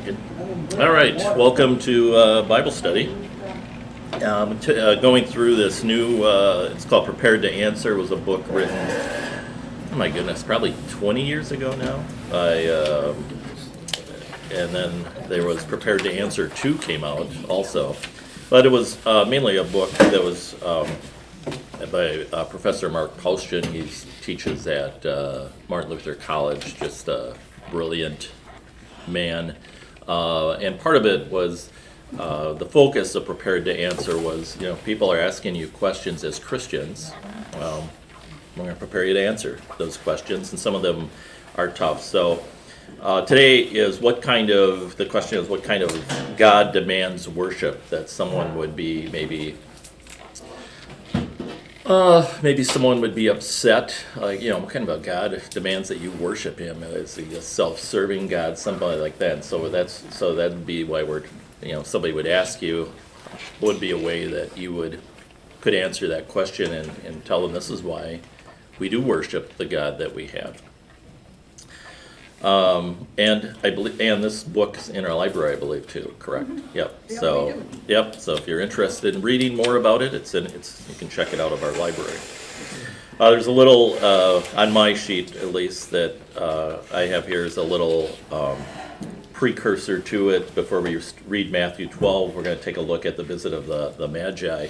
Good. All right, welcome to Bible study. Going through this new, it's called Prepared to Answer, was a book written, oh my goodness, probably 20 years ago now. And then there was Prepared to Answer 2 came out also. But it was mainly a book that was by Professor Mark Paustian. He teaches at Martin Luther College, just a brilliant man. And part of it was the focus of Prepared to Answer was, people are asking you questions as Christians. We're going to prepare you to answer those questions, and some of them are tough. So today is the question is what kind of God demands worship that someone would be maybe someone would be upset, what kind of a God demands that you worship him? Is he a self-serving God, somebody like that? So that'd be why somebody would ask you, what would be a way that you could answer that question and tell them this is why we do worship the God that we have. And I believe, and this book's in our library, I believe, too. Correct? Mm-hmm. Yep. Yeah, so if you're interested in reading more about it, you can check it out of our library. There's a little on my sheet, at least, that I have here is a little precursor to it. Before we read Matthew 12, we're going to take a look at the visit of the Magi.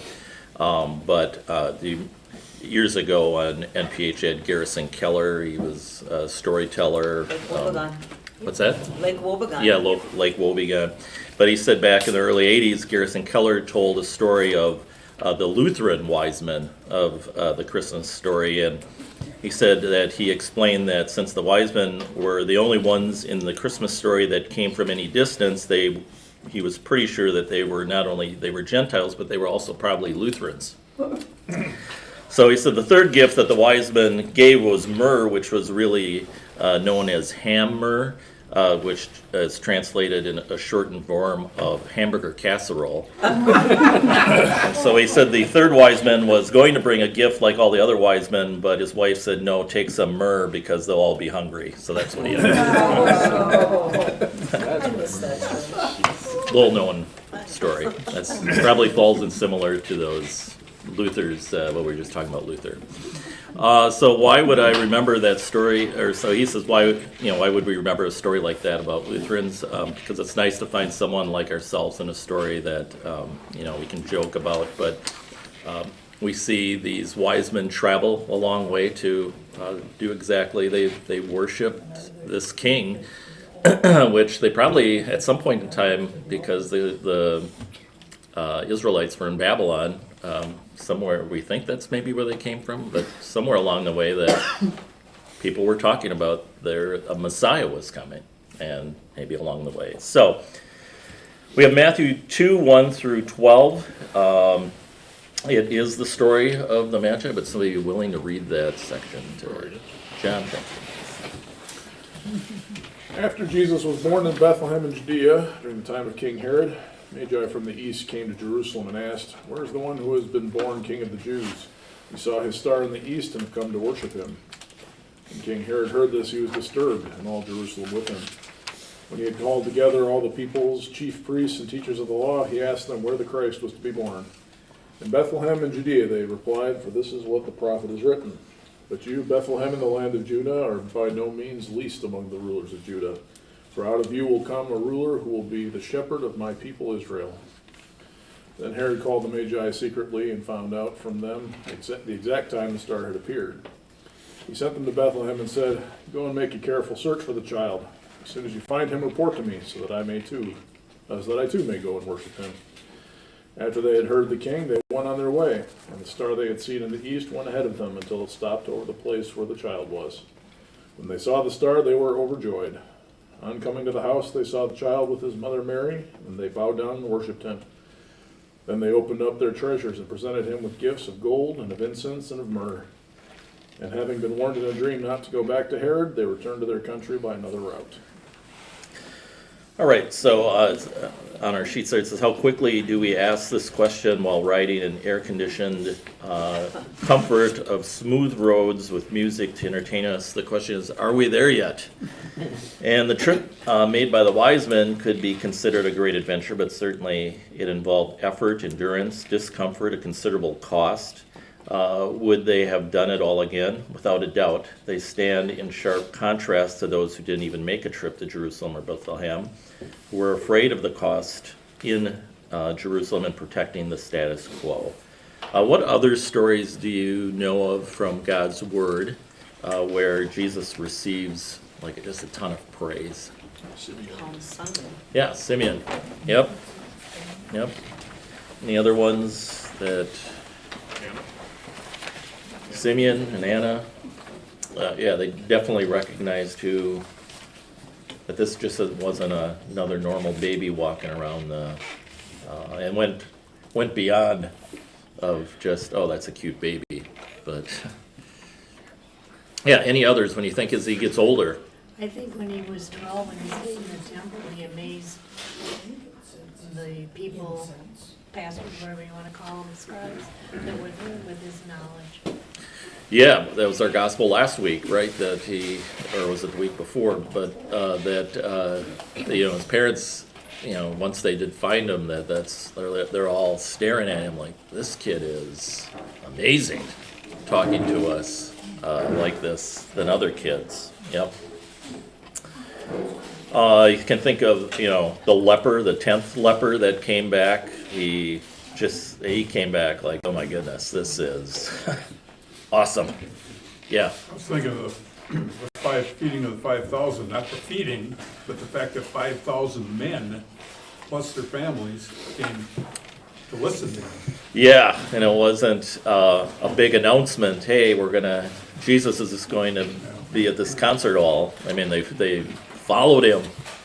Years ago on NPH, had Garrison Keller. He was a storyteller. Lake Wobegon. What's that? Lake Wobegon. Yeah, Lake Wobegon. But he said back in the early 80s, Garrison Keller told a story of the Lutheran wise men of the Christmas story. And he said that he explained that since the wise men were the only ones in the Christmas story that came from any distance, he was pretty sure that they were Gentiles, but they were also probably Lutherans. So he said the third gift that the wise men gave was myrrh, which was really known as ham myrrh, which is translated in a shortened form of hamburger casserole. And so he said the third wise man was going to bring a gift like all the other wise men, but his wife said, no, take some myrrh because they'll all be hungry. So that's what he ended up. Little known story. That's probably falls in similar to those Luther's, what we were just talking about Luther. So why would I remember that story? Or so he says, why would we remember a story like that about Lutherans? Because it's nice to find someone like ourselves in a story that we can joke about. But we see these wise men travel a long way to do exactly. They worshiped this king, which they probably at some point in time, because the Israelites were in Babylon. Somewhere, we think that's maybe where they came from, but somewhere along the way that people were talking about a Messiah was coming, and maybe along the way. So we have Matthew 2, 1 through 12. It is the story of the Magi, but somebody be willing to read that section to John. Thank you. After Jesus was born in Bethlehem in Judea during the time of King Herod, Magi from the east came to Jerusalem and asked, "Where is the one who has been born King of the Jews? We saw his star in the east and have come to worship him." When King Herod heard this, he was disturbed, and all Jerusalem with him. When he had called together all the people's chief priests and teachers of the law, he asked them where the Christ was to be born. "In Bethlehem in Judea," they replied, "for this is what the prophet has written. But you, Bethlehem in the land of Judah, are by no means least among the rulers of Judah. For out of you will come a ruler who will be the shepherd of my people Israel." Then Herod called the Magi secretly and found out from them the exact time the star had appeared. He sent them to Bethlehem and said, "Go and make a careful search for the child. As soon as you find him, report to me, so that I too may go and worship him." After they had heard the king, they went on their way, and the star they had seen in the east went ahead of them until it stopped over the place where the child was. When they saw the star, they were overjoyed. On coming to the house, they saw the child with his mother Mary, and they bowed down and worshipped him. Then they opened up their treasures and presented him with gifts of gold and of incense and of myrrh. And having been warned in a dream not to go back to Herod, they returned to their country by another route. All right, so on our sheet there, it says, how quickly do we ask this question while riding in air-conditioned comfort of smooth roads with music to entertain us? The question is, are we there yet? And the trip made by the wise men could be considered a great adventure, but certainly it involved effort, endurance, discomfort, a considerable cost. Would they have done it all again? Without a doubt. They stand in sharp contrast to those who didn't even make a trip to Jerusalem or Bethlehem, who were afraid of the cost in Jerusalem and protecting the status quo. What other stories do you know of from God's Word where Jesus receives like just a ton of praise? Palm Sunday. Yeah, Simeon. Yep. Any other ones that... Simeon and Anna, yeah, they definitely recognized that this just wasn't another normal baby walking around and went beyond of just, oh, that's a cute baby. But yeah, any others when you think as he gets older? I think when he was 12 and he's in the temple, he amazed the people, pastors, whatever you want to call them, scribes, that were there with his knowledge. Yeah, that was our gospel last week, right? That or was it the week before? But his parents, once they did find him, they're all staring at him like, this kid is amazing, talking to us like this than other kids. Yep. You can think of the leper, the 10th leper that came back. He came back like, oh my goodness, this is. Awesome. Yeah. I was thinking of the feeding of the 5,000, not the feeding, but the fact that 5,000 men plus their families came to listen to him. Yeah, and it wasn't a big announcement. Hey, Jesus is just going to be at this concert hall. I mean, they followed him.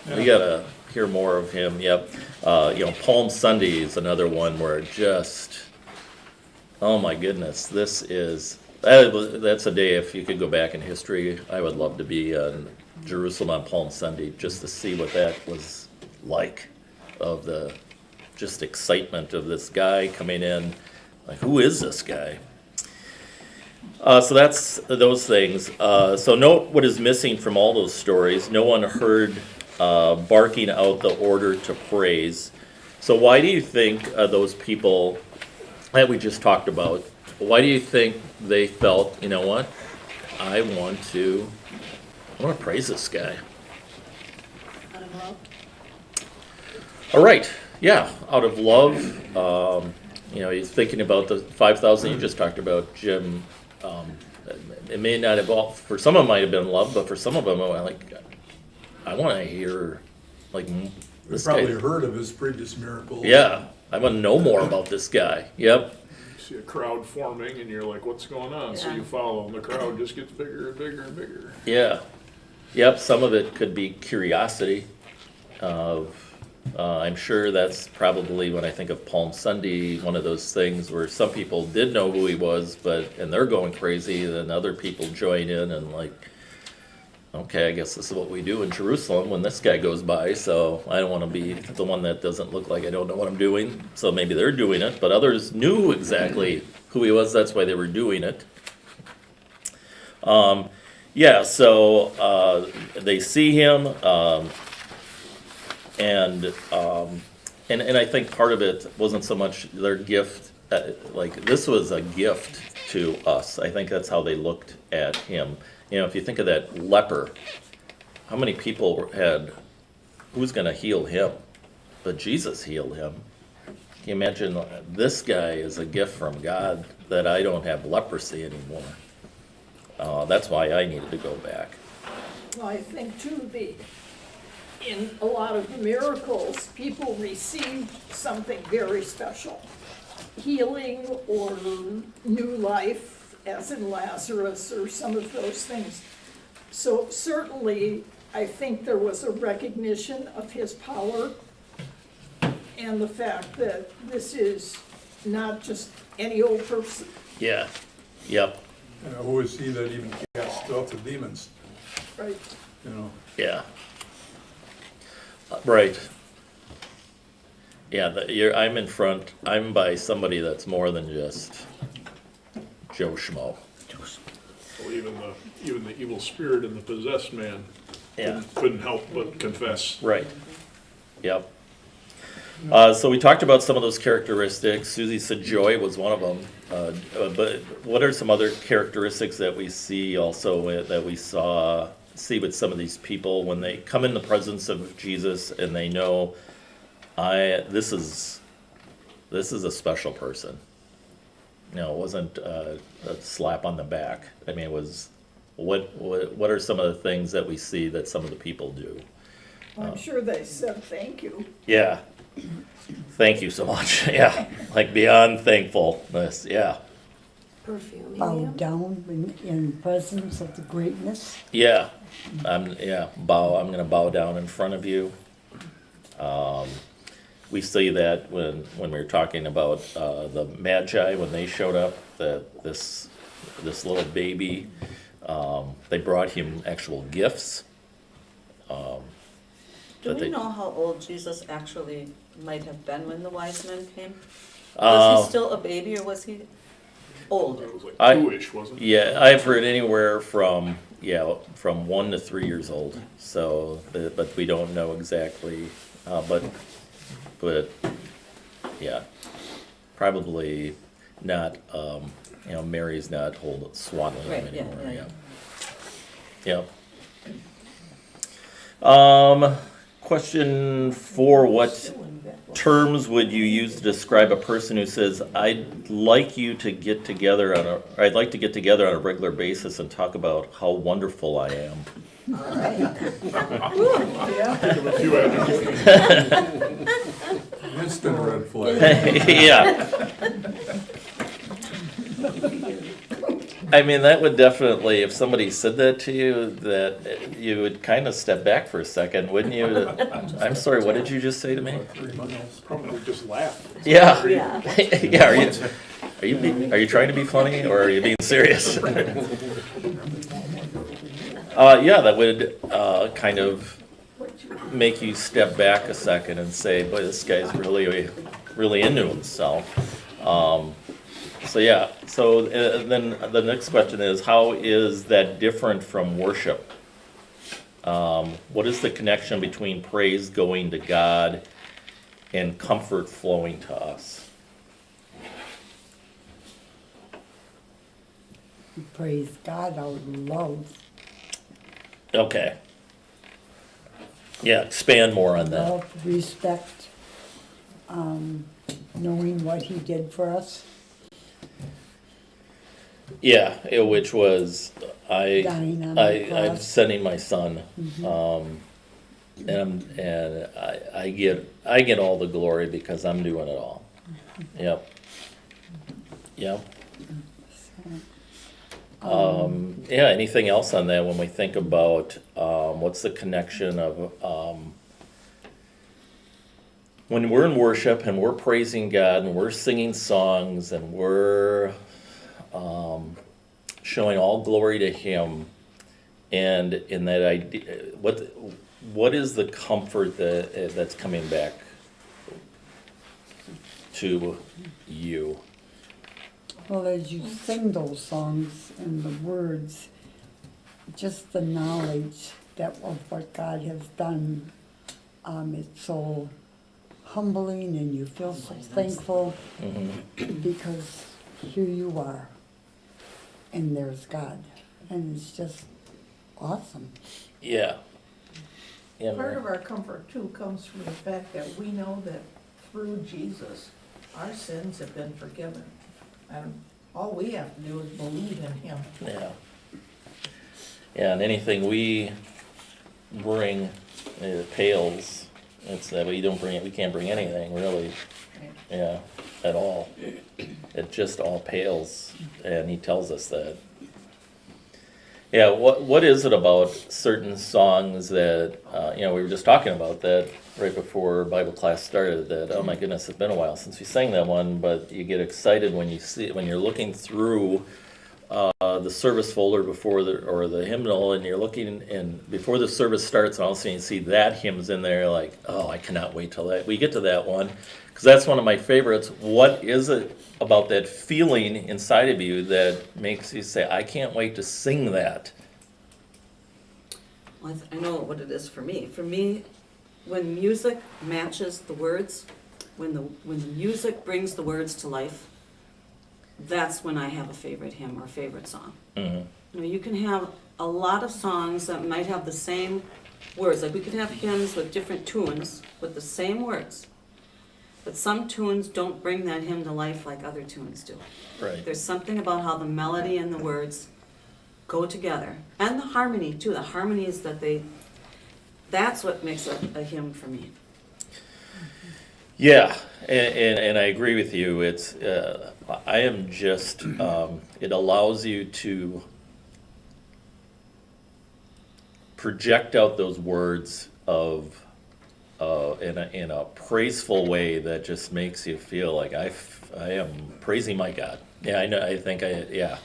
Yeah. We gotta hear more of him. Yep. Palm Sunday is another one where just, oh my goodness, that's a day, if you could go back in history, I would love to be in Jerusalem on Palm Sunday just to see what that was like, of the just excitement of this guy coming in. Like, who is this guy? So that's those things. So note what is missing from all those stories. No one heard barking out the order to praise. So why do you think those people that we just talked about, why do you think they felt, you know what, I want to praise this guy? Out of love? All right, yeah, out of love. He's thinking about the 5,000 you just talked about, Jim. It may not have all, for some of them might have been love, but for some of them, I want to hear, this guy. They probably heard of his previous miracles. Yeah, I want to know more about this guy. Yep. See a crowd forming and you're like, what's going on? So Yeah. you follow and the crowd just gets bigger and bigger and bigger. Yeah. Yep, some of it could be curiosity of, I'm sure that's probably when I think of Palm Sunday, one of those things where some people did know who he was, and they're going crazy, then other people join in and okay, I guess this is what we do in Jerusalem when this guy goes by, so I don't want to be the one that doesn't look like I don't know what I'm doing. So maybe they're doing it, but others knew exactly who he was, that's why they were doing it. So they see him, and I think part of it wasn't so much their gift, this was a gift to us. I think that's how they looked at him. If you think of that leper, how many people who's going to heal him? But Jesus healed him. Can you imagine, this guy is a gift from God that I don't have leprosy anymore. That's why I needed to go back. Well, I think too, in a lot of the miracles, people received something very special. Healing or new life, as in Lazarus, or some of those things. So certainly, I think there was a recognition of his power and the fact that this is not just any old person. Yeah. Yep. Who is he that even casts out the demons? Right. Yeah. Right. Yeah, I'm in front, I'm by somebody that's more than just Joe Schmo. Well, even the evil spirit in the possessed man Yeah, couldn't help but confess. right. Yep. So we talked about some of those characteristics. Susie said joy was one of them. But what are some other characteristics that we see also that we see with some of these people when they come in the presence of Jesus and they know, this is a special person. You know, it wasn't a slap on the back. I mean, it was what are some of the things that we see that some of the people do? I'm sure they said thank you. Yeah. Thank you so much. Yeah. Like beyond thankfulness. Yeah. Perfuming Bow him. down in presence of the greatness. Yeah. I'm gonna bow down in front of you. We see that when we were talking about the Magi when they showed up, this little baby, they brought him actual gifts. Do that we they- know how old Jesus actually might have been when the wise men came? Was Uh, he still a baby or was he old? It was like I- 2-ish, wasn't it? Yeah, I've heard anywhere from 1 to 3 years old. So, but we don't know exactly. But yeah, probably not. Mary's not swaddling Right, him yeah, anymore. yeah. Yep. Question 4: what terms would you use to describe a person who says, I'd like to get together on a regular basis and talk about how wonderful I am? Give a few adjectives. Instant red flag. Yeah. I mean, that would definitely, if somebody said that to you, that you would kind of step back for a second, wouldn't you? I'm sorry, what did you just say to me? Probably just laugh. Yeah. Yeah. Yeah, are you trying to be funny or are you being serious? Yeah, that would kind of make you step back a second and say, boy, this guy's really into himself. So then the next question is, how is that different from worship? What is the connection between praise going to God and comfort flowing to us? Praise God out of love. Okay. Yeah, expand more on that. Love, respect, knowing what he did for us, Yeah, which was dying on the I'm cross. sending my son, and I get all the glory because I'm doing it all. Yep. Yep. Yeah. Anything else on that when we think about what's the connection of when we're in worship and we're praising God and we're singing songs and we're showing all glory to Him, and in that idea, what is the comfort that's coming back to you? Well, as you sing those songs and the words, just the knowledge of what God has done, it's so humbling and you feel so thankful because here you are and there's God, and it's just awesome. Yeah. Yeah. Part Mary. of our comfort too comes from the fact that we know that through Jesus, our sins have been forgiven. And all we have to do is believe in Him. Yeah. Yeah, and anything we bring pales. It's that we can't bring anything really. Yeah, at all. It just all pales, and He tells us that. Yeah, what is it about certain songs that we were just talking about that right before Bible class started, that oh my goodness, it's been a while since we sang that one, but you get excited when you're looking through the service folder before or the hymnal, and you're looking, and before the service starts, and all of a sudden you see that hymn's in there, like, oh, I cannot wait till we get to that one, because that's one of my favorites. What is it about that feeling inside of you that makes you say, I can't wait to sing that? Well, I know what it is for me. For me, when music matches the words, when the music brings the words to life, that's when I have a favorite hymn or favorite song. Mm-hmm. You know, you can have a lot of songs that might have the same words. Like we could have hymns with different tunes with the same words. But some tunes don't bring that hymn to life like other tunes do. Right. There's something about how the melody and the words go together. And the harmony too. The harmony is that's what makes a hymn for me. Yeah, and I agree with you. It's I am just it allows you to project out those words of in a praiseful way that just makes you feel like I am praising my God. Yeah, I know. I think yeah.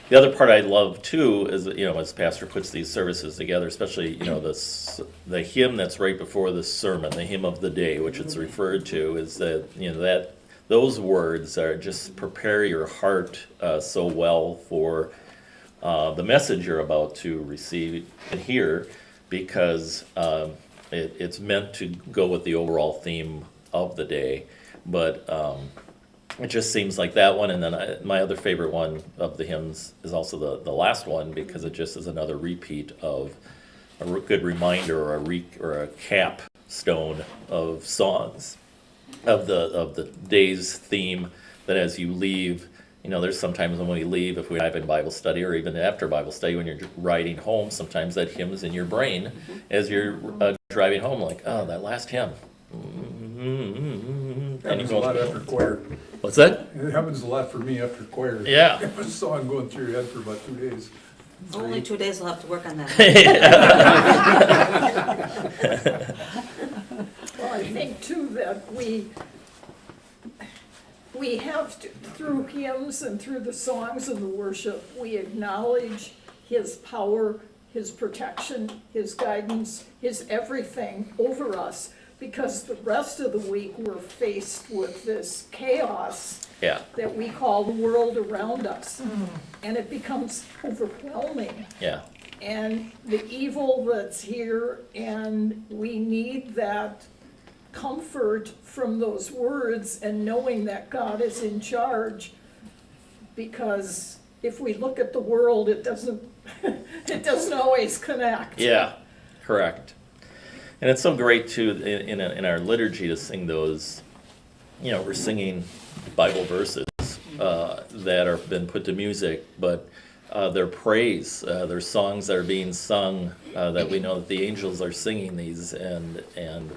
The other part I love too is, as pastor puts these services together, especially, the hymn that's right before the sermon, the hymn of the day, which it's referred to, is that, that those words are just prepare your heart so well for the message you're about to receive and hear, because it's meant to go with the overall theme of the day. But it just seems like that one, and then my other favorite one of the hymns is also the last one, because it just is another repeat of a good reminder or a capstone of songs of the day's theme. That as you leave, there's sometimes when we leave, if we dive in Bible study or even after Bible study, when you're riding home, sometimes that hymn's in your brain as you're driving home, like, oh, that last hymn. Happens a lot after choir. What's that? It happens a lot for me after choir. Yeah. A song going through your head for about 2 days. Only 2 days I'll have to work on that. Well, I think too that we have to, through hymns and through the songs and the worship, we acknowledge His power, His protection, His guidance, His everything over us, because the rest of the week we're faced with this chaos Yeah. that we call the world around us. And it becomes overwhelming. Yeah. And the evil that's here, and we need that comfort from those words and knowing that God is in charge, because if we look at the world, it doesn't always connect. Yeah, correct. And it's so great too in our liturgy to sing those. We're singing Bible verses that have been put to music, but they're praise. They're songs that are being sung that we know that the angels are singing these, and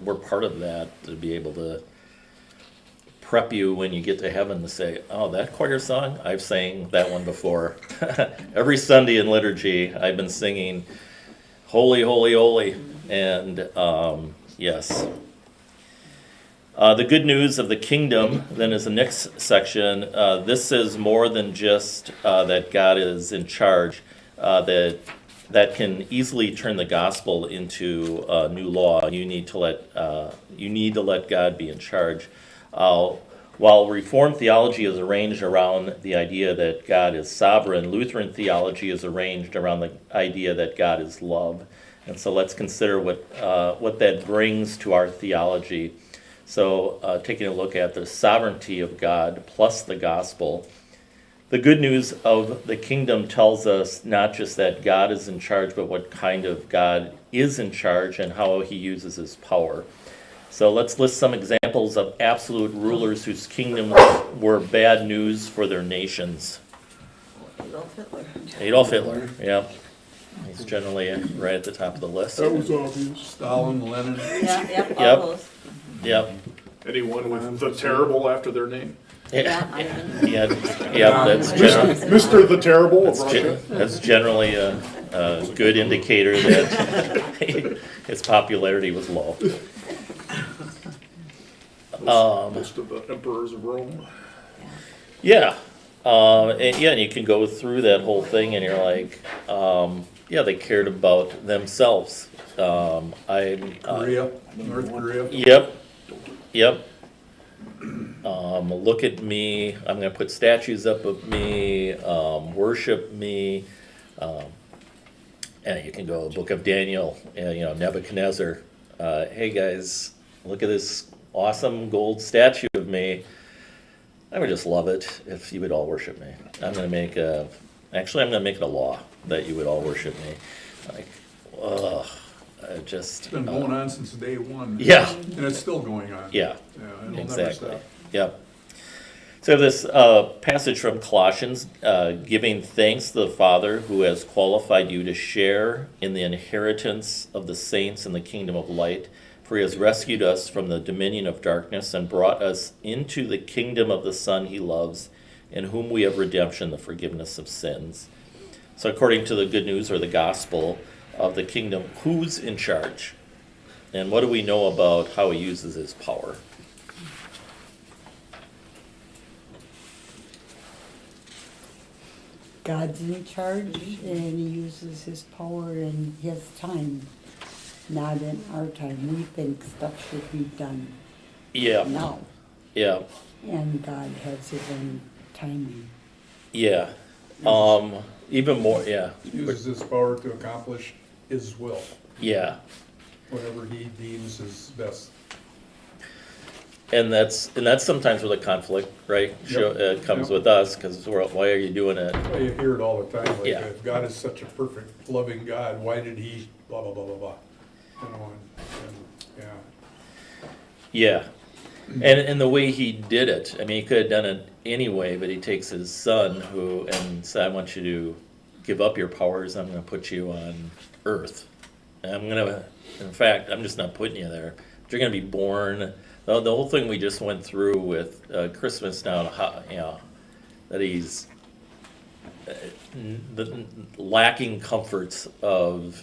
we're part of that, to be able to prep you when you get to heaven to say, oh, that choir song, I've sang that one before. Every Sunday in liturgy, I've been singing Holy, Holy, Holy. And yes. The good news of the kingdom then is the next section. This is more than just that God is in charge, that can easily turn the gospel into new law. You need to let God be in charge. While Reformed theology is arranged around the idea that God is sovereign, Lutheran theology is arranged around the idea that God is love. And so let's consider what that brings to our theology. So taking a look at the sovereignty of God plus the gospel. The good news of the kingdom tells us not just that God is in charge, but what kind of God is in charge and how he uses his power. So let's list some examples of absolute rulers whose kingdoms were bad news for their nations. Adolf Hitler. Adolf Hitler, yeah. He's generally right at the top of the list. That was obvious. Stalin, Lenin. Yeah, yep, Yep. all those. Yep. Anyone with the terrible after their name? Yeah, Ivan. Yeah, that's Mr. the Terrible of Russia. that's generally a good indicator that his popularity was low. Most of the emperors of Rome. Yeah. and you can go through that whole thing, and you're like, yeah, they cared about themselves. Korea, North Korea. Yep. Look at me. I'm going to put statues up of me. Worship me. And you can go Book of Daniel. Nebuchadnezzar. Hey guys, look at this awesome gold statue of me. I would just love it if you would all worship me. I'm going to make it a law that you would all worship me. Like, ugh. It's been going on since day one. Yeah. And it's still going on. Yeah, It'll never exactly. stop. Yep. So this passage from Colossians, giving thanks to the Father who has qualified you to share in the inheritance of the saints in the kingdom of light, for he has rescued us from the dominion of darkness and brought us into the kingdom of the Son he loves, in whom we have redemption, the forgiveness of sins. So according to the good news or the gospel of the kingdom, who's in charge? And what do we know about how he uses his power? God's in charge, and he uses his power in his time, not in our time. We think stuff should be done Yeah, now, yeah, and God has his own timing. yeah. Even more, yeah, Uses his power to accomplish his will, yeah. whatever he deems is best. And that's sometimes where the conflict, right, comes Yep. with us, because why are you doing it? Well, you hear it all the time, like, Yeah. if God is such a perfect, loving God, why did he blah, blah, blah, blah, blah. Yeah. Yeah, and the way he did it, I mean, he could have done it anyway, but he takes his son and said, I want you to give up your powers, I'm gonna put you on earth. And in fact, I'm just not putting you there. But you're gonna be born. The whole thing we just went through with Christmas now, that he's lacking comforts of.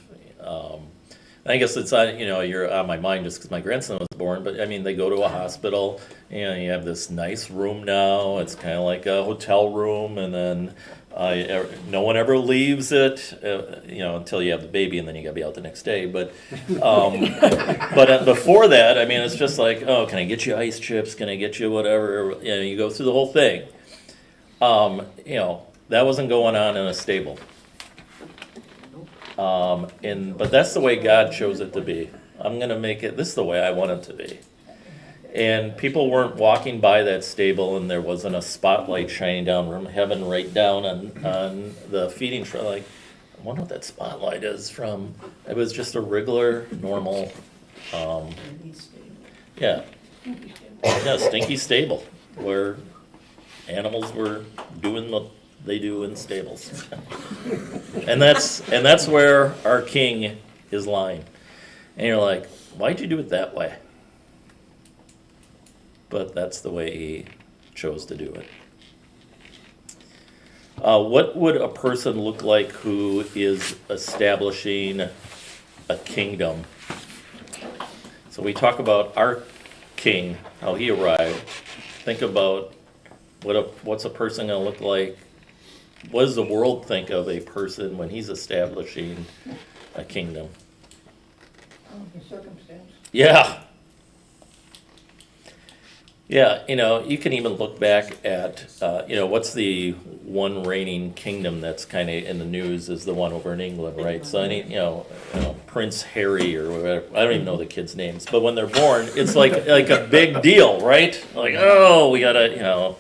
I guess it's you're on my mind just because my grandson was born. But I mean, they go to a hospital, and you have this nice room now. It's kind of like a hotel room, and then no one ever leaves it, until you have the baby, and then you got to be out the next day. But before that, I mean, it's just like, oh, can I get you ice chips? Can I get you whatever? You go through the whole thing. That wasn't going on in a stable. But that's the way God chose it to be. I'm going to make it, this is the way I want it to be. And people weren't walking by that stable, and there wasn't a spotlight shining down from heaven right down on the feeding trough. Like, I wonder what that spotlight is from. It was just a regular, normal, stinky stable where animals were doing what they do in stables. and that's where our king is lying. And you're like, why'd you do it that way? But that's the way he chose to do it. What would a person look like who is establishing a kingdom? So we talk about our king, how he arrived. Think about what's a person going to look like. What does the world think of a person when he's establishing a kingdom? The circumstance. Yeah. Yeah, you can even look back at, what's the one reigning kingdom that's kind of in the news is the one over in England, right? So Prince Harry or whatever, I don't even know the kids' names, but when they're born, it's like a big deal, right? Like, oh, we gotta,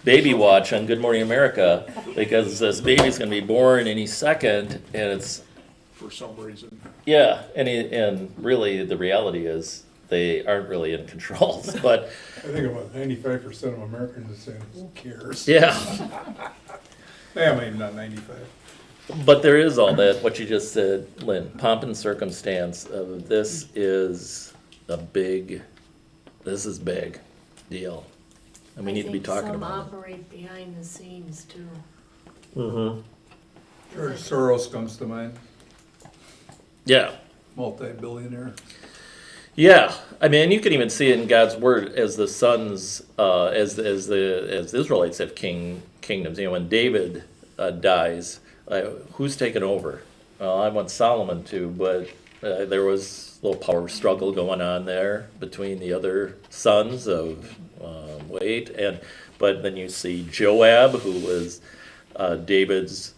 baby watch on Good Morning America because this baby's gonna be born any second, and it's For some reason. yeah, and really the reality is they aren't really in control, but. I think about 95% of Americans are saying, who cares? Yeah, Maybe not 95. but there is all that, what you just said, Lynn, pomp and circumstance of this is big deal. And we need to be talking Some about operate behind the scenes too. it. Mm-hmm. George Soros comes to mind, Yeah, multi-billionaire. yeah. I mean, you can even see it in God's word as the sons, as the Israelites have King kingdoms. When David dies, who's taken over? Well, I want Solomon to, but there was a little power struggle going on there between the other sons of but then you see Joab, who was David's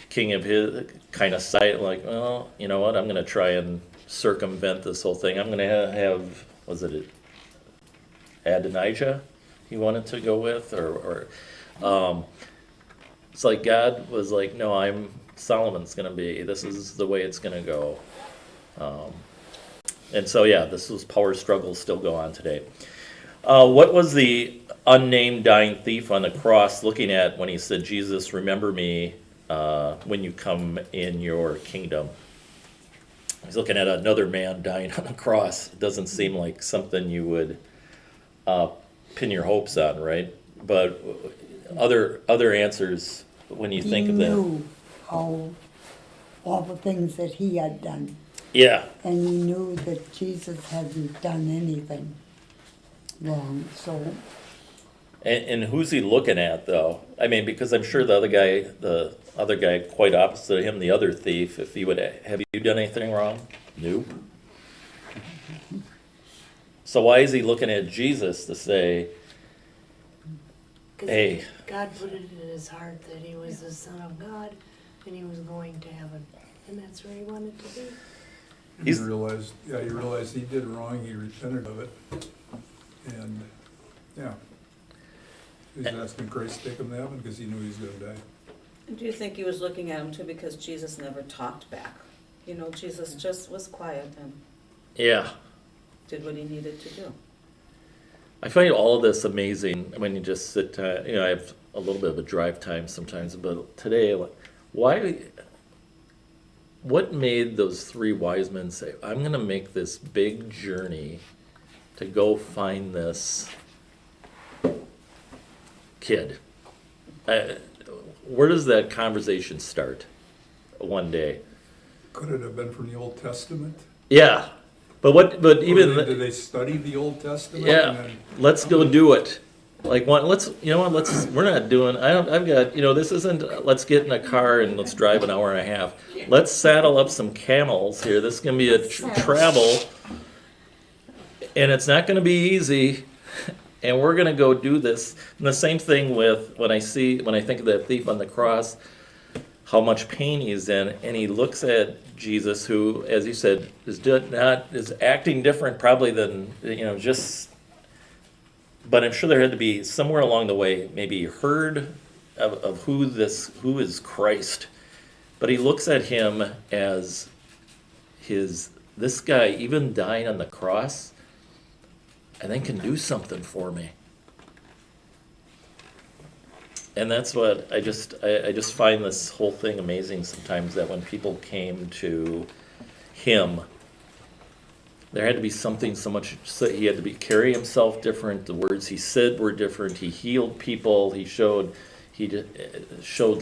king of his kind of site. Like, well, you know what? I'm going to try and circumvent this whole thing. I'm going to have was it Adonijah he wanted to go with, or it's like God was like, no, Solomon's going to be, this is the way it's going to go. And so, yeah, this was power struggles still go on today. What was the unnamed dying thief on the cross looking at when he said, Jesus, remember me when you come in your kingdom? He's looking at another man dying on the cross. It doesn't seem like something you would pin your hopes on, right? But other answers when you think of He them. knew how all the things that he had done, Yeah, and he knew that Jesus hadn't done anything wrong. So and who's he looking at though? I mean, because I'm sure the other guy quite opposite of him, the other thief, if he would have you done anything wrong? Nope. So why is he looking at Jesus to say, 'Cause hey, God put it in his heart that he was the Son of God and he was going to heaven, and that's where he wanted to be. He He's- realized he did wrong, he repented of it. And, yeah. He's asking Christ to take him to heaven because he knew he was gonna die. Do you think he was looking at him too because Jesus never talked back? Jesus just was quiet and yeah. did what he needed to do. I find all of this amazing when you just sit, I have a little bit of a drive time sometimes, but today, what made those three wise men say, I'm going to make this big journey to go find this kid? Where does that conversation start one day? Could it have been from the Old Testament? Yeah. But even Did they study the Old Testament? yeah, And then- let's go do it. Like we're not doing, I've got, this isn't, let's get in a car and let's drive an hour and a half. Let's saddle up some camels here. This is going to be a travel. And it's not going to be easy. And we're going to go do this. And the same thing with when I think of that thief on the cross, how much pain he's in, and he looks at Jesus, who, as you said, is acting different probably than but I'm sure there had to be somewhere along the way, maybe he heard of who is Christ, but he looks at him as this guy even dying on the cross, and then can do something for me. And that's what I just find this whole thing amazing sometimes, that when people came to him, there had to be something so he had to carry himself different. The words he said were different. He healed people. He showed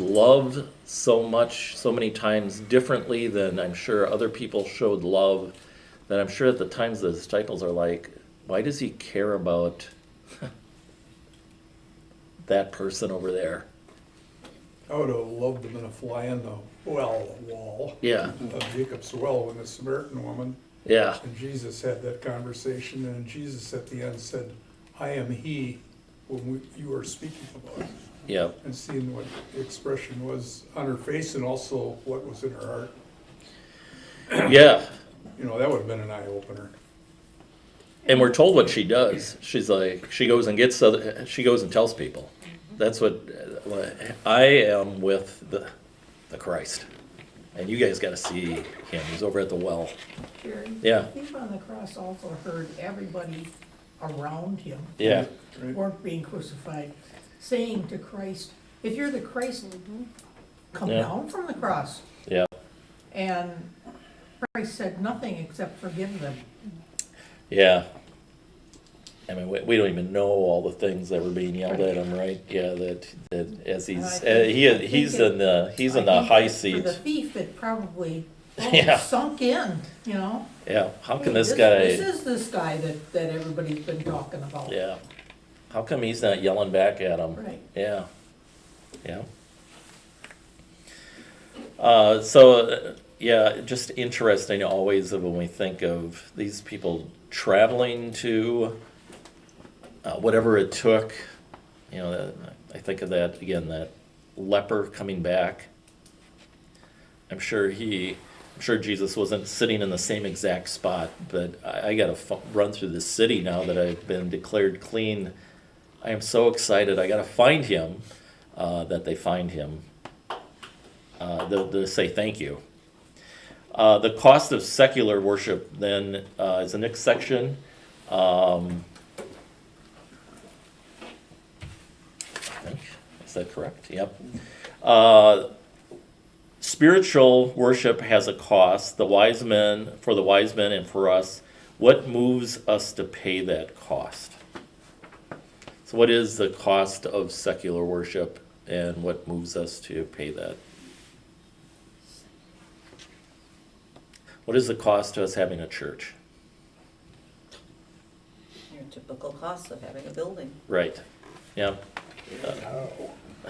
love so many times differently than I'm sure other people showed love. That I'm sure at the times the disciples are like, why does he care about that person over there? I would have loved him in a fly in the wall Yeah, of Jacob's well when the Samaritan woman yeah, and Jesus had that conversation, and Jesus at the end said, I am he whom you were speaking about. yeah. And seeing what the expression was on her face and also what was in her heart. Yeah. That would have been an eye opener. And we're told what she does. She's like, she goes and tells people. That's what I am with the Christ. And you guys got to see him. He's over at the well. Jerry, Yeah. the thief on the cross also heard everybody around him Yeah. Right? weren't being crucified, saying to Christ, if you're the Christ, come Yeah. down from the cross. Yeah. And Christ said nothing except forgive them. Yeah. I mean, we don't even know all the things that were being yelled at him, right? Yeah, that as he's he's in the high For seat. the thief, it probably Yeah. sunk in, Yeah. How can Hey, this This guy? is this guy that everybody's been talking about. Yeah. How come he's not yelling back at him? Right. Yeah. Yeah. Yeah, just interesting always when we think of these people traveling to whatever it took. You know, I think of that again, that leper coming back. I'm sure Jesus wasn't sitting in the same exact spot, but I got to run through the city now that I've been declared clean. I am so excited. I got to find him, that they find him. They'll say thank you. The cost of secular worship then is the next section. I think, is that correct? Yep. Spiritual worship has a cost. For the wise men and for us, what moves us to pay that cost? So what is the cost of secular worship and what moves us to pay that? What is the cost to us having a church? Your typical cost of having a building. Right. Yeah.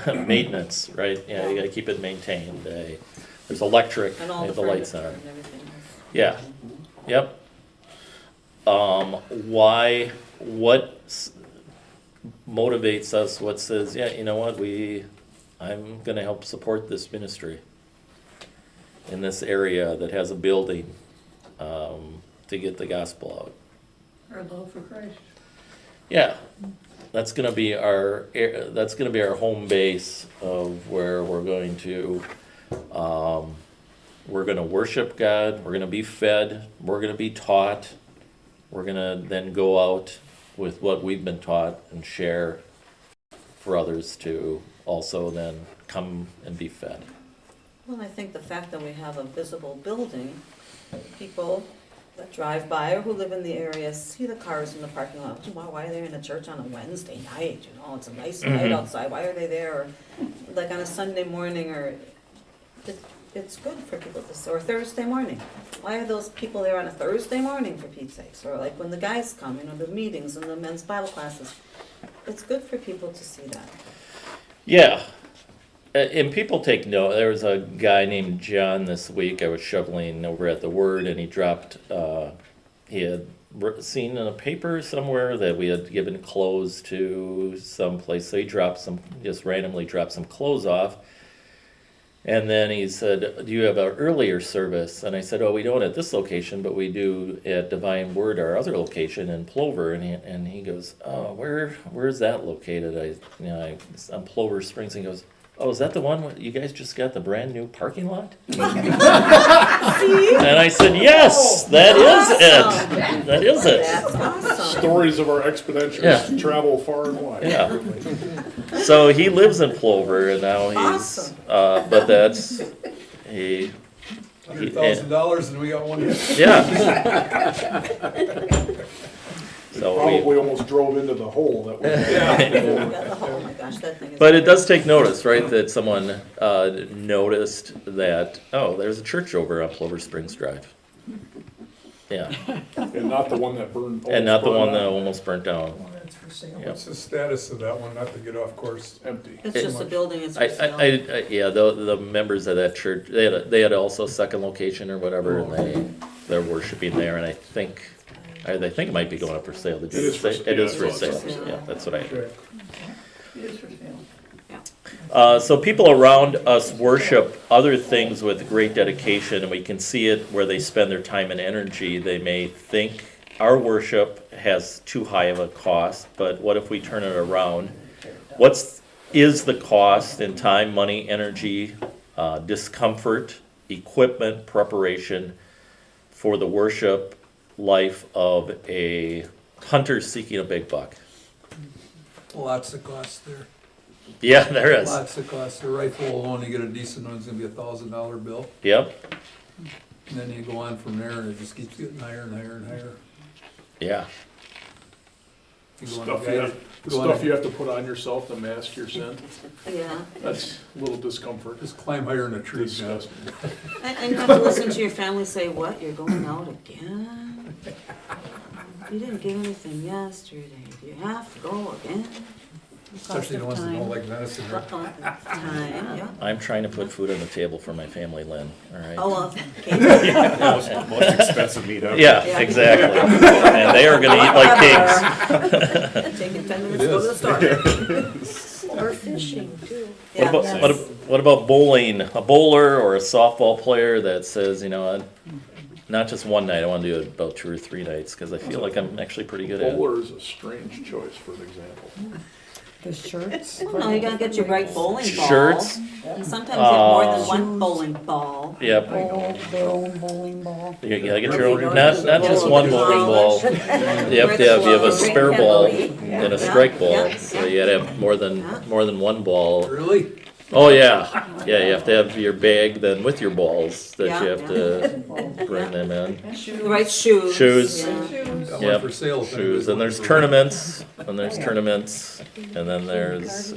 Maintenance, right? Yeah, you gotta keep it maintained. There's electric, And all the the lights on furniture it. and everything else. Yeah. Yep. What motivates us? What says, yeah, you know what, I'm gonna help support this ministry in this area that has a building, to get the gospel out. Our love for Christ. Yeah, that's gonna be our home base of where we're going to worship God. We're gonna be fed. We're gonna be taught. We're gonna then go out with what we've been taught and share for others to also then come and be fed. Well, I think the fact that we have a visible building, people that drive by or who live in the area see the cars in the parking lot. Why are they in a church on a Wednesday night? You know, it's a nice night outside. Why are they there? Or like on a Sunday morning, or it's good for people to see. Or Thursday morning. Why are those people there on a Thursday morning, for Pete's sakes? Or like when the guys come, you know, the meetings and the men's Bible classes. It's good for people to see that. Yeah. And people take note. There was a guy named John this week. I was shoveling over at the Word, and he dropped, he had seen in a paper somewhere that we had given clothes to some place. So he just randomly dropped some clothes off. And then he said, do you have an earlier service? And I said, oh, we don't at this location, but we do at Divine Word, our other location in Plover. And he goes, oh, where's that located? On Plover Springs. And he goes, oh, is that the one you guys just got the brand new parking lot? And I said, yes, that is it. That is it. That's awesome. Stories of our expenditures Yeah. travel far and wide. Yeah. So he lives in Plover, and now he's, Awesome. but that's, he, $100,000 and we got one. yeah. So Probably almost drove into the hole that we Oh my gosh, that thing is. but it does take notice, right, that someone noticed that, oh, there's a church over on Plover Springs Drive. Yeah, And not the one that burned. and not the almost one burned that out. almost burnt down. Well, that's for sale. Yeah. What's the status of that one, not to get off course? Empty. It's just a building, it's for I, sale. yeah, the members of that church, they had also a second location or whatever, and they're worshiping there, and I think it might be going up for sale. Did you It is for- say? It is for yeah, sale. it's for sale. Yeah, that's what I heard. Okay. It is for sale. So people around us worship other things with great dedication, and we can see it where they spend their time and energy. They may think our worship has too high of a cost, but what if we turn it around? Is the cost in time, money, energy, discomfort, equipment, preparation for the worship life of a hunter seeking a big buck? Lots of costs there. Yeah, there is. Lots of costs. The rifle alone, you get a decent one, it's gonna be $1,000 bill. Yep. And then you go on from there and it just keeps getting higher and higher and higher. Yeah. You go on Stuff a you guide- have, the go on stuff a- you have to put on yourself to mask your sin, Yeah, that's a little discomfort. Just climb higher in a tree. Disgusting. and you have to listen to your family say, what, you're going out again? You didn't get anything yesterday, do you have to go again? Especially the ones that don't like venison. right? Time, yeah. I'm trying to put food on the table for my family, Lynn, all right? Oh, well, okay. Most expensive meat ever. Yeah, Yeah. exactly. And they are gonna eat like kings. Taking 10 minutes to go to the store. Or fishing too. What about, Yes. what about bowling? A bowler or a softball player that says, not just one night, I wanna do it about 2 or 3 nights, cause I feel like I'm actually pretty good at it. Bowler is a strange choice for an example. The shirts. No, you gotta get your right bowling ball. Shirts, And sometimes you have more than one bowling ball. yep. Bowl, their own bowling ball. You gotta get your own, not just one bowling ball. You have a spare ball and a strike ball, Yeah. so you gotta have more than one ball. Really? Oh, yeah, you have to have your bag then with your balls that you Yeah, have to bring them in. The right shoes. Shoes. Yeah. Got Yep, one for sale. if shoes, anybody's and there's looking for one. tournaments, and then there's,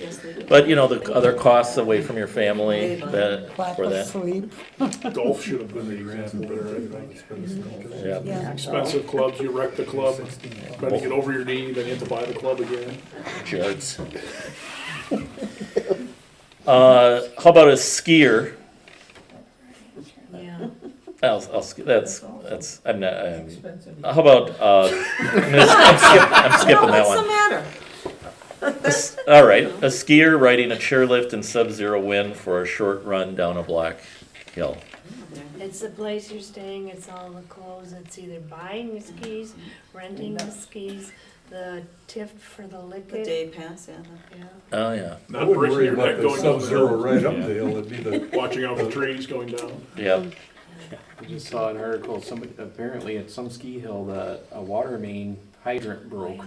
Yes, they do. but the other costs away from your family that, Lack for of that, sleep. Golf should have been the example there, I think. yeah. Yeah. Expensive clubs, you wreck the club, better get over your knee, then you have to buy the club again. Jards. How about a skier? Yeah. I'm not, Expensive. how about, I'm skipping that What's one. the matter? All right, a skier riding a chairlift in sub-zero wind for a short run down a black hill. It's the place you're staying, it's all the clothes, it's either buying the skis, renting the skis, the tip for the The liquid. day pass, yeah. Yeah. Oh, yeah, I Not wouldn't breaking worry your about neck the going down the sub-zero hill, right up the hill, it'd be the, watching out for the trees going down. yep. I just saw an article, somebody, apparently at some ski hill, that a water main hydrant broke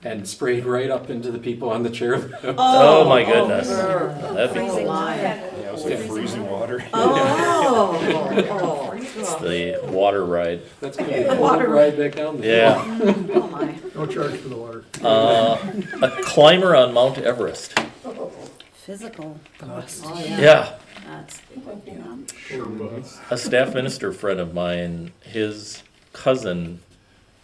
and sprayed right up into the people on the chair. Oh, my goodness. grr. That'd be Freezing cool. time. Yeah, it was like freezing water. Oh, The water ride. That's gonna be a cold ride back down the hill. Yeah. oh my. no charge for the water. A climber on Mount Everest. Physical. Oh, Yeah. That's A staff minister friend of mine, his cousin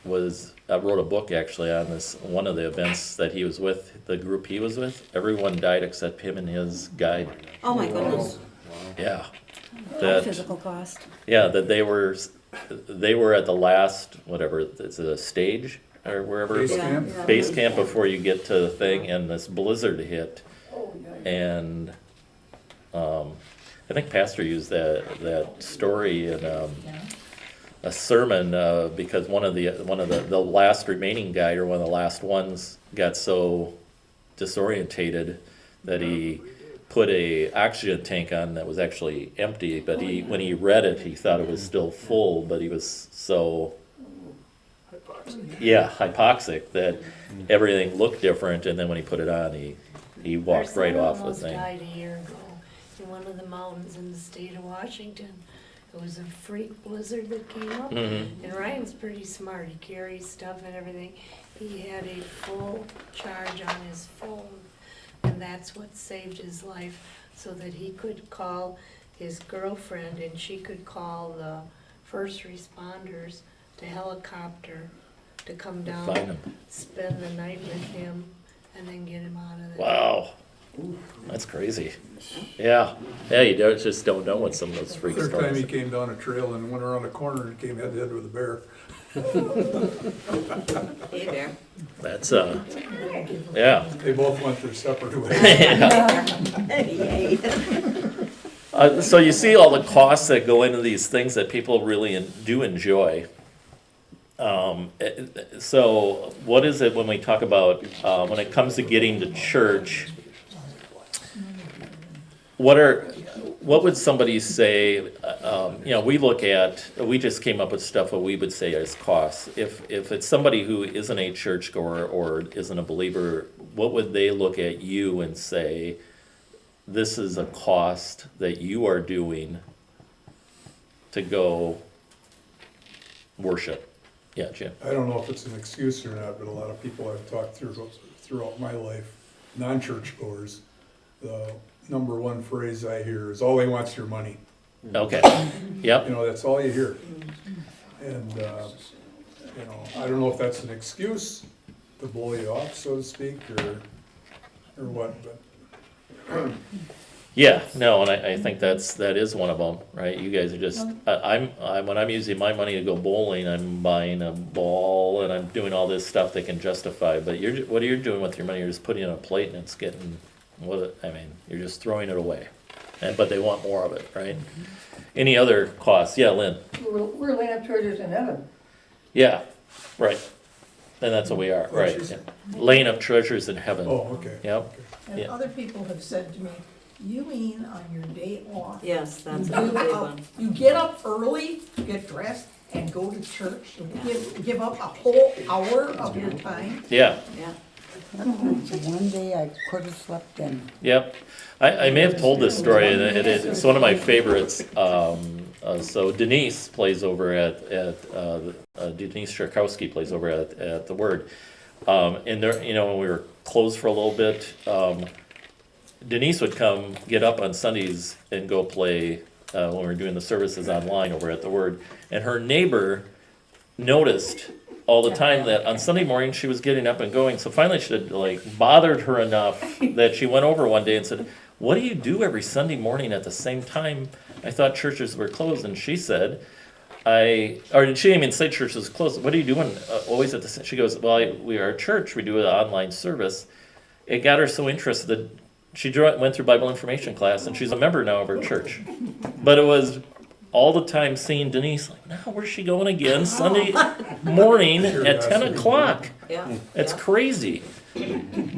wrote a book actually on this, one of the events that he was with, the group he was with. Everyone died except him and his guide. Oh my goodness. Yeah. That, Physical cost. yeah, that they were at the last, whatever, it's a stage or wherever. Base Yeah. camp? Base camp before you get to the thing, and this blizzard hit. And I think Pastor used that story in a sermon because one of the last remaining guide, or one of the last ones, got so disorientated that he put a oxygen tank on that was actually empty, but when he read it, he thought it was still full, but he was so hypoxic that everything looked different, and then when he put it on, he walked right off the Almost thing. died a year ago in one of the mountains in the state of Washington. It was a freak blizzard that came up, Mhm. and Ryan's pretty smart. He carries stuff and everything. He had a full charge on his phone, and that's what saved his life, so that he could call his girlfriend and she could call the first responders to helicopter to come down, Find him. spend the night with him, and then get him out of there. Wow. That's crazy. Yeah. Yeah, just don't know what some of those freak Third time he stories. came down a trail and went around a corner and came head to head with a bear. Hey there. That's yeah. They both went their separate ways. Yay. So you see all the costs that go into these things that people really do enjoy. So what is it when we talk about when it comes to getting to church? What would somebody say? We just came up with stuff what we would say as costs. If it's somebody who isn't a churchgoer or isn't a believer, what would they look at you and say, this is a cost that you are doing to go worship? Yeah, Jim. I don't know if it's an excuse or not, but a lot of people I've talked throughout my life, non-church goers, the number one phrase I hear is, all they want's your money. Okay. Yep. You know, that's all you hear. And, I don't know if that's an excuse to blow you off, so to speak, or what, but Yeah, no, and I think that is one of them, right? You guys are just, when I'm using my money to go bowling, I'm buying a ball and I'm doing all this stuff that can justify, but what you're doing with your money, you're just putting it on a plate and it's getting, you're just throwing it away. But they want more of it, right? Any other costs? Yeah, Lynn? We're laying up treasures in heaven. Yeah, right. And that's what we are, right? Treasures? Yeah. Laying up treasures in heaven. oh, okay. Yep. And Yeah. other people have said to me, you mean on your day off? Yes, that's You a give big up- one. You get up early, get dressed, and go to church, give up a whole hour of your time? Yeah. Yeah. One day I could have slept in. Yep. I may have told this story, and it's one of my favorites. So Denise plays over at Denise Sharkowski plays over at the Word. And there, when we were closed for a little bit, Denise would come get up on Sundays and go play when we were doing the services online over at the Word. And her neighbor noticed all the time that on Sunday morning she was getting up and going. So finally she had bothered her enough that she went over one day and said, "What do you do every Sunday morning at the same time? I thought churches were closed." And she said, she didn't even say churches was closed. "What are you doing always at the same?" She goes, "Well, we are a church. We do an online service." It got her so interested that she went through Bible information class, and she's a member now of her church. But it was all the time seeing Denise now where's she going again? Sunday morning at 10 o'clock. Yeah. It's yeah. crazy.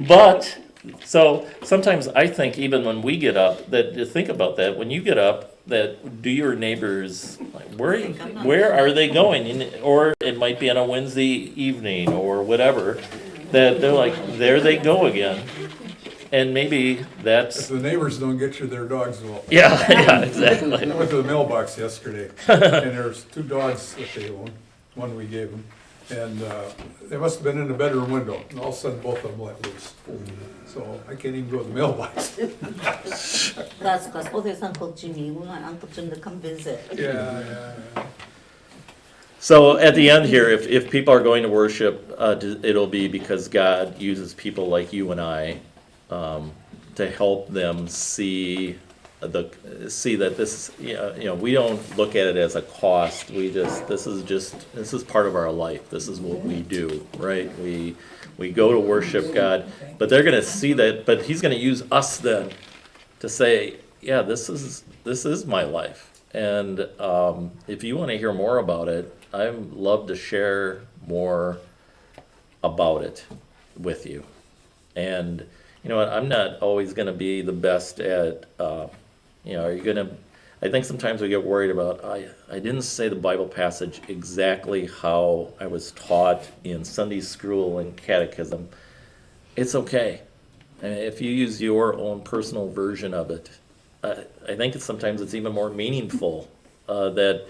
But, so sometimes I think even when we get up, that to think about that, when you get up, that do your neighbors, where are they going? Or it might be on a Wednesday evening or whatever, that they're like, there they go again. And maybe If that's, the neighbors don't get you, their dogs will. yeah, exactly. I went to the mailbox yesterday, and there's 2 dogs that they own, one we gave them, and they must have been in the bedroom window, and all of a sudden both of them let loose. So I can't even go to the mailbox. That's because, there's Uncle Jimmy. We want Uncle Jim to come visit. Yeah. So at the end here, if people are going to worship, it'll be because God uses people like you and I to help them see that this, we don't look at it as a cost. This is part of our life. This is what we do, right? We go to worship God, but they're going to see that. But He's going to use us then to say, yeah, this is my life. And if you want to hear more about it, I'd love to share more about it with you. And you know what, I'm not always going to be the best at, are you going to, I think sometimes we get worried about, I didn't say the Bible passage exactly how I was taught in Sunday school and catechism. It's okay. And if you use your own personal version of it, I think sometimes it's even more meaningful that,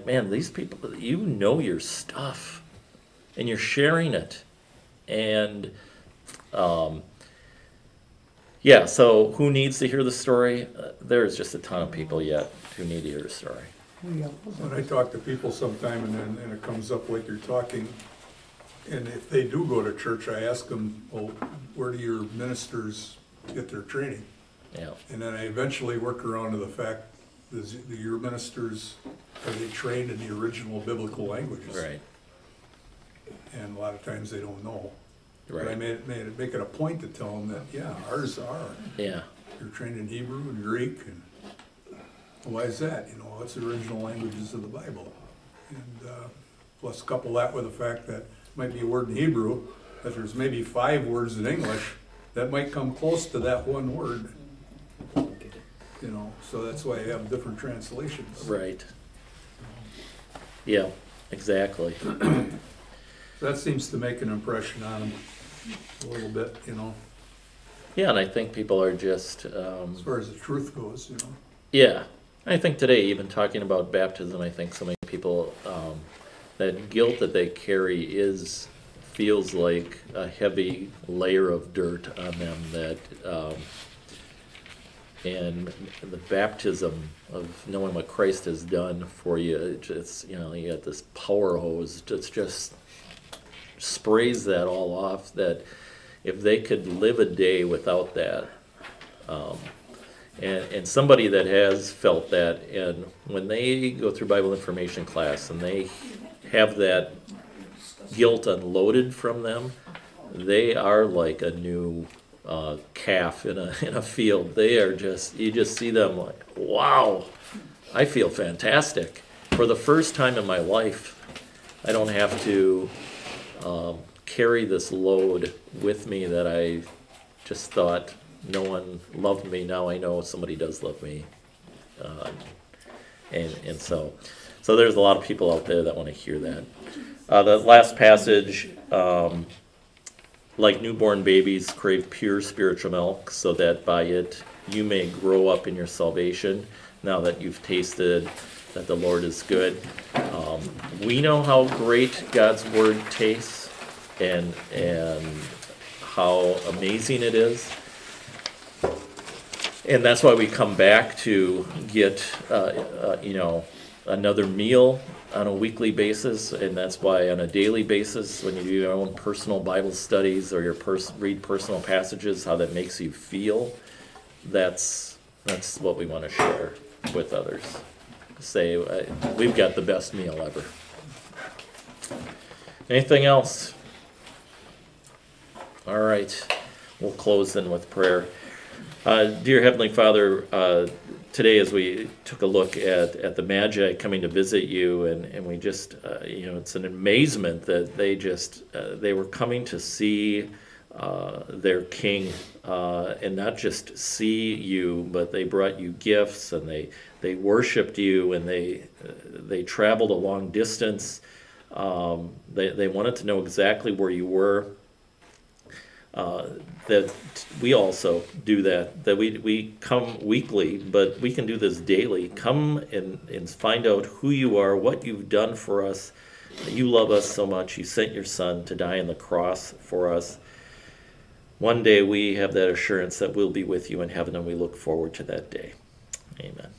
man, these people, you know your stuff, and you're sharing it. And, so who needs to hear the story? There's just a ton of people yet who need to hear the story. When I talk to people sometime and it comes up like you're talking, and if they do go to church, I ask them, well, where do your ministers get their training? Yeah. And then I eventually work around to the fact, your ministers, are they trained in the original biblical languages? Right. And a lot of times they don't know. But I Right. make it a point to tell them that, yeah, ours are. Yeah. You're trained in Hebrew and Greek, and why is that? It's the original languages of the Bible. And plus couple that with the fact that might be a word in Hebrew, that there's maybe 5 words in English that might come close to that one word. So that's why you have different translations. Right. Yeah, exactly. That seems to make an impression on them a little bit, Yeah, and I think people are just, as far as the truth goes, yeah. I think today, even talking about baptism, I think so many people, that guilt that they carry feels like a heavy layer of dirt on them that, and the baptism of knowing what Christ has done for you, it's, you got this power hose, it's just, sprays that all off, that if they could live a day without that, and somebody that has felt that, and when they go through Bible information class and they have that guilt unloaded from them, they are like a new calf in a field. They are just, you just see them like, wow, I feel fantastic. For the first time in my life, I don't have to carry this load with me that I just thought no one loved me. Now I know somebody does love me. And so there's a lot of people out there that want to hear that. The last passage, like newborn babies crave pure spiritual milk, so that by it you may grow up in your salvation, now that you've tasted that the Lord is good. We know how great God's word tastes and how amazing it is. And that's why we come back to get, another meal on a weekly basis, and that's why on a daily basis, when you do your own personal Bible studies or read personal passages, how that makes you feel, that's what we want to share with others. Say, we've got the best meal ever. Anything else? All right, we'll close then with prayer. Dear Heavenly Father, today as we took a look at the Magi coming to visit you, and we just, it's an amazement that they were coming to see their king, and not just see you, but they brought you gifts, and they worshiped you, and they traveled a long distance. They wanted to know exactly where you were. That we also do that we come weekly, but we can do this daily. Come and find out who you are, what you've done for us. You love us so much. You sent your son to die on the cross for us. One day we have that assurance that we'll be with you in heaven, and we look forward to that day. Amen.